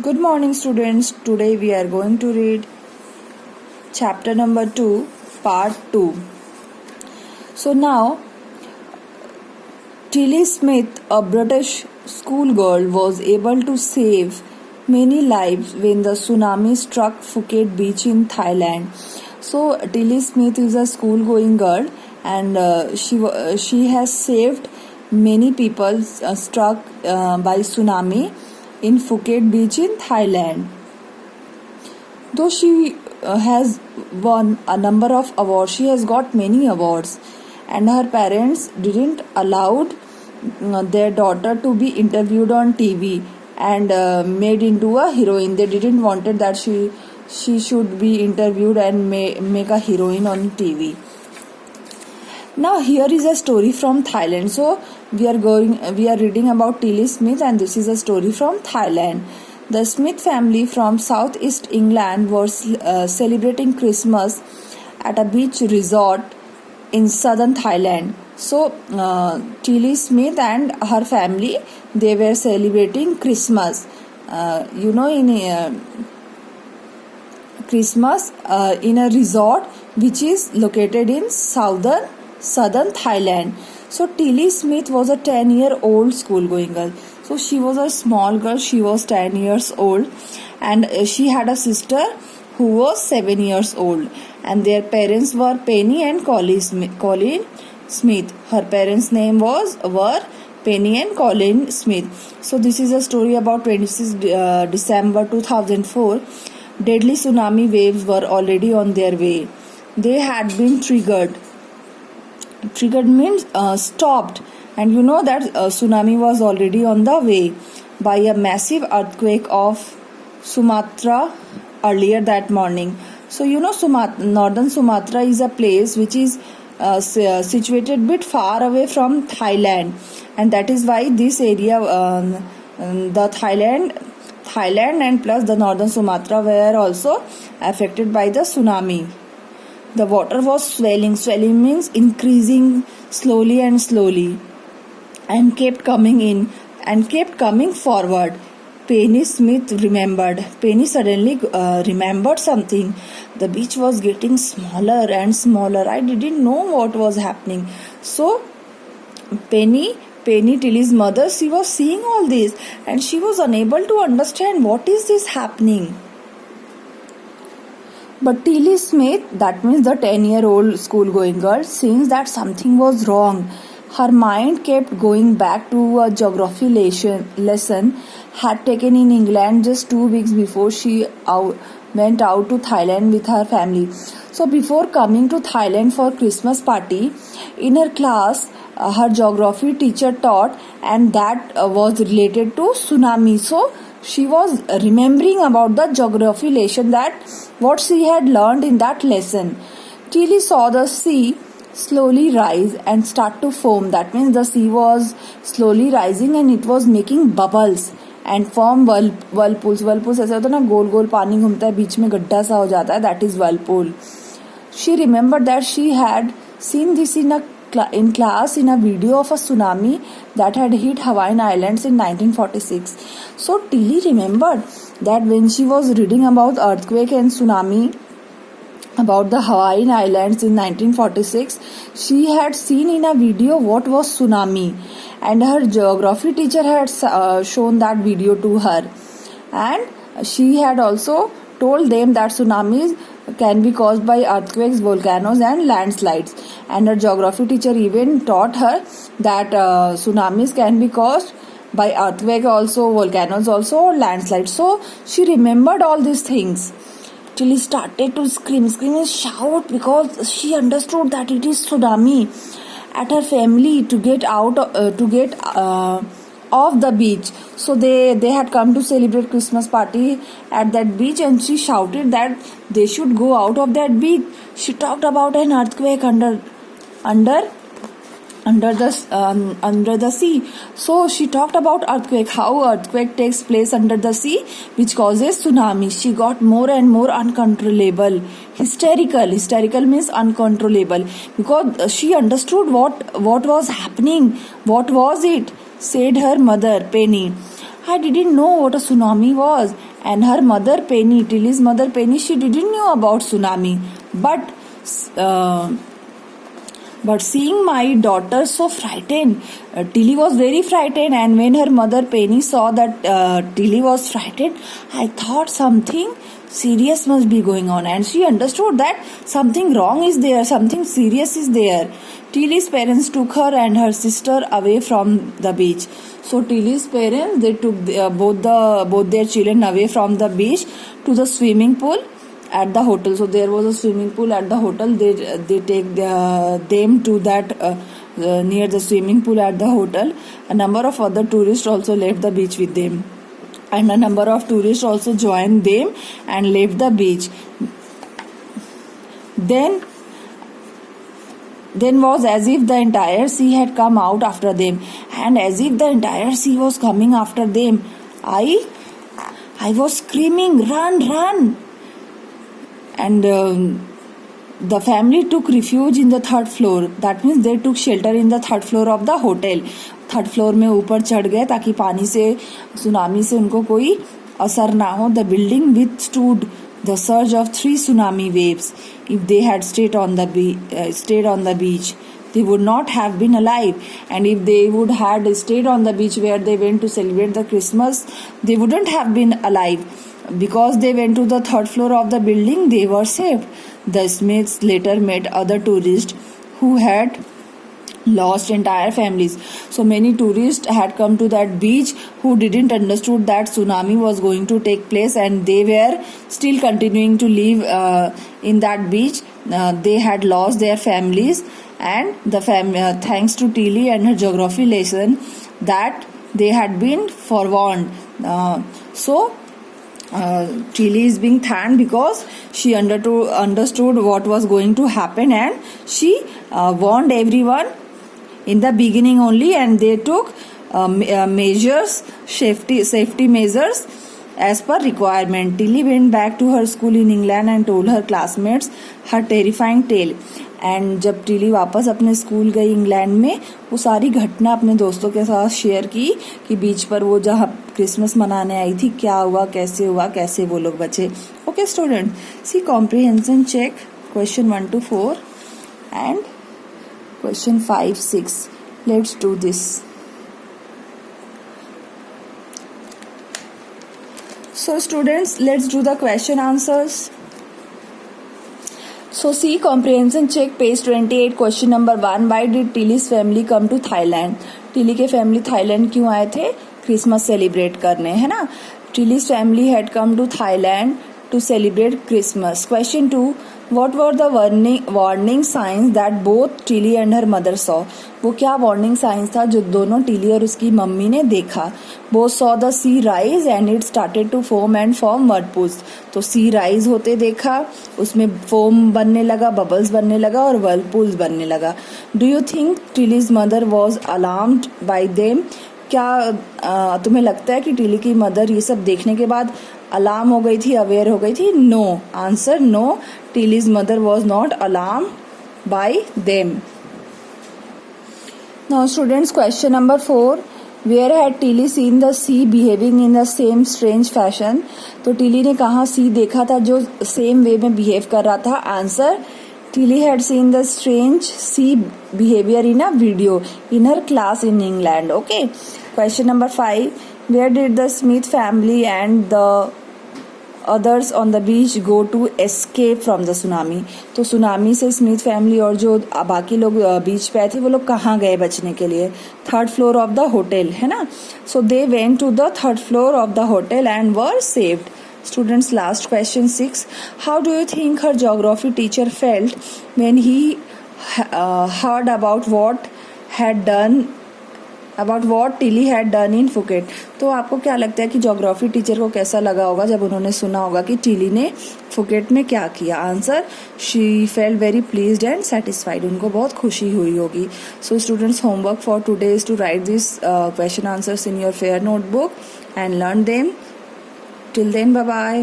Good morning, students. Today we are going to read chapter number 2, part 2. So now, Tilly Smith, a British schoolgirl, was able to save many lives when the tsunami struck Phuket beach in Thailand. So Tilly Smith is a school-going girl, and she has saved many people struck by tsunami in Phuket beach in Thailand. Though she has won a number of awards, she has got many awards, and her parents didn't allow their daughter to be interviewed on TV and made into a heroine. They didn't wanted that she should be interviewed and make a heroine on TV. Now here is a story from Thailand. So we are reading about Tilly Smith, and this is a story from Thailand. The Smith family from southeast England was celebrating Christmas at a beach resort in southern Thailand. So Tilly Smith and her family, they were celebrating Christmas. In Christmas in a resort which is located in southern Thailand. So Tilly Smith was a 10-year-old school-going girl. So she was a small girl. She was 10 years old, and she had a sister who was 7 years old. And their parents were Penny and Colin Smith. Her parents' name were Penny and Colin Smith. So this is a story about 26 December 2004. Deadly tsunami waves were already on their way. They had been triggered. Triggered means stopped, and you know that tsunami was already on the way by a massive earthquake of Sumatra earlier that morning. So northern Sumatra is a place which is situated a bit far away from Thailand, and that is why this area, the Thailand and plus the northern Sumatra were also affected by the tsunami. The water was swelling. Swelling means increasing slowly, and kept coming in and kept coming forward. Penny Smith remembered. Penny suddenly remembered something. The beach was getting smaller and smaller. I didn't know what was happening. So Penny, Tilly's mother, she was seeing all this, and she was unable to understand what is this happening. But Tilly Smith, that means the 10-year-old school-going girl, since that something was wrong. Her mind kept going back to a geography lesson had taken in England just 2 weeks before she went out to Thailand with her family. So before coming to Thailand for Christmas party, in her class, her geography teacher taught, and that was related to tsunami. So she was remembering about the geography lesson, that what she had learned in that lesson. Tilly saw the sea slowly rise and start to foam. That means the sea was slowly rising and it was making bubbles and form whirlpools. Whirlpools ऐसा होता है ना, गोल गोल पानी घूमता है, बीच में गड्ढा सा हो जाता है, that is whirlpool. She remembered that she had seen this in class in a video of a tsunami that had hit Hawaiian Islands in 1946. So Tilly remembered that when she was reading about earthquake and tsunami about the Hawaiian Islands in 1946, she had seen in a video what was tsunami, and her geography teacher had shown that video to her, and she had also told them that tsunamis can be caused by earthquakes, volcanoes and landslides, and her geography teacher even taught her that tsunamis can be caused by earthquake also, volcanoes also, or landslides. So she remembered all these things. Tilly started to scream and shout because she understood that it is tsunami. At her family to get out off the beach. So they had come to celebrate Christmas party at that beach, and she shouted that they should go out of that beach. She talked about an earthquake under the sea. So she talked about earthquake, how earthquake takes place under the sea, which causes tsunami. She got more and more uncontrollable, hysterical means uncontrollable, because she understood what was happening. What was it, said her mother Penny. I didn't know what a tsunami was. And her mother Penny, Tilly's mother Penny, she didn't know about tsunami. But seeing my daughter so frightened, Tilly was very frightened. And when her mother Penny saw that Tilly was frightened, I thought something serious must be going on. And she understood that something wrong is there, something serious is there. Tilly's parents took her and her sister away from the beach. So Tilly's parents, they took both their children away from the beach to the swimming pool at the hotel. So there was a swimming pool at the hotel. They take them to that near the swimming pool at the hotel. A number of other tourists also left the beach with them, and a number of tourists also joined them and left the beach. Then was as if the entire sea had come out after them, and as if the entire sea was coming after them. I was screaming, "Run, run!" And the family took refuge in the third floor. That means they took shelter in the third floor of the hotel. Third floor में ऊपर चढ़ गए ताकि पानी से, tsunami से उनको कोई असर ना हो. The building withstood the surge of 3 tsunami waves. If they had stayed on the beach, they would not have been alive. And if they would had stayed on the beach where they went to celebrate the Christmas, they wouldn't have been alive. Because they went to the third floor of the building, they were saved. The Smiths later met other tourists who had lost entire families. So many tourists had come to that beach who didn't understood that tsunami was going to take place, and they were still continuing to live in that beach. They had lost their families, and thanks to Tilly and her geography lesson, that they had been forewarned. Tilly is being thanked because she understood what was going to happen, and she warned everyone in the beginning only, and they took safety measures as per requirement. Tilly went back to her school in England and told her classmates her terrifying tale. And जब Tilly वापस अपने school गई England में, वो सारी घटना अपने दोस्तों के साथ शेयर की कि बीच पर वो जहाँ क्रिसमस मनाने आई थी, क्या हुआ, कैसे वो लोग बचे. Okay student, see comprehension check question 1 to 4 and question 5, 6. Let's do this. So students, let's do the question answers. So see comprehension check page 28, question number 1. Why did Tilly's family come to Thailand? Tilly के family Thailand क्यों आए थे? Christmas celebrate करने, है ना. Tilly's family had come to Thailand to celebrate Christmas. Question 2. What were the warning signs that both Tilly and her mother saw? वो क्या warning signs था जो दोनों टिली और उसकी मम्मी ने देखा? Both saw the sea rise and it started to foam and form whirlpools. तो sea rise होते देखा, उसमें foam बनने लगा, bubbles बनने लगा और whirlpools बनने लगा. Do you think Tilly's mother was alarmed by them? क्या तुम्हें लगता है कि टिली की मदर ये सब देखने के बाद अलार्म हो गई थी, अवेयर हो गई थी? No. Answer no. Tilly's mother was not alarm by them. Now students, question number 4. Where had Tilly seen the sea behaving in the same strange fashion? तो टिली ने कहाँ सी देखा था जो सेम वे में बिहेव कर रहा था? Answer, Tilly had seen the strange sea behavior in a video in her class in England. Okay. Question number 5. Where did the Smith family and the others on the beach go to escape from the tsunami? तो tsunami से Smith family और जो बाकी लोग बीच पे आए थे, वो लोग कहाँ गए बचने के लिए? Third floor of the hotel, है ना. So they went to the third floor of the hotel and were saved. Students, last question 6. How do you think her geography teacher felt when he heard about what Tilly had done in Phuket? तो आपको क्या लगता है कि geography teacher को कैसा लगा होगा जब उन्होंने सुना होगा कि टिली ने फुकेट में क्या किया? Answer, she felt very pleased and satisfied. उनको बहुत खुशी हुई होगी. So students, homework for today is to write this question answers in your fair notebook and learn them. Till then, bye bye.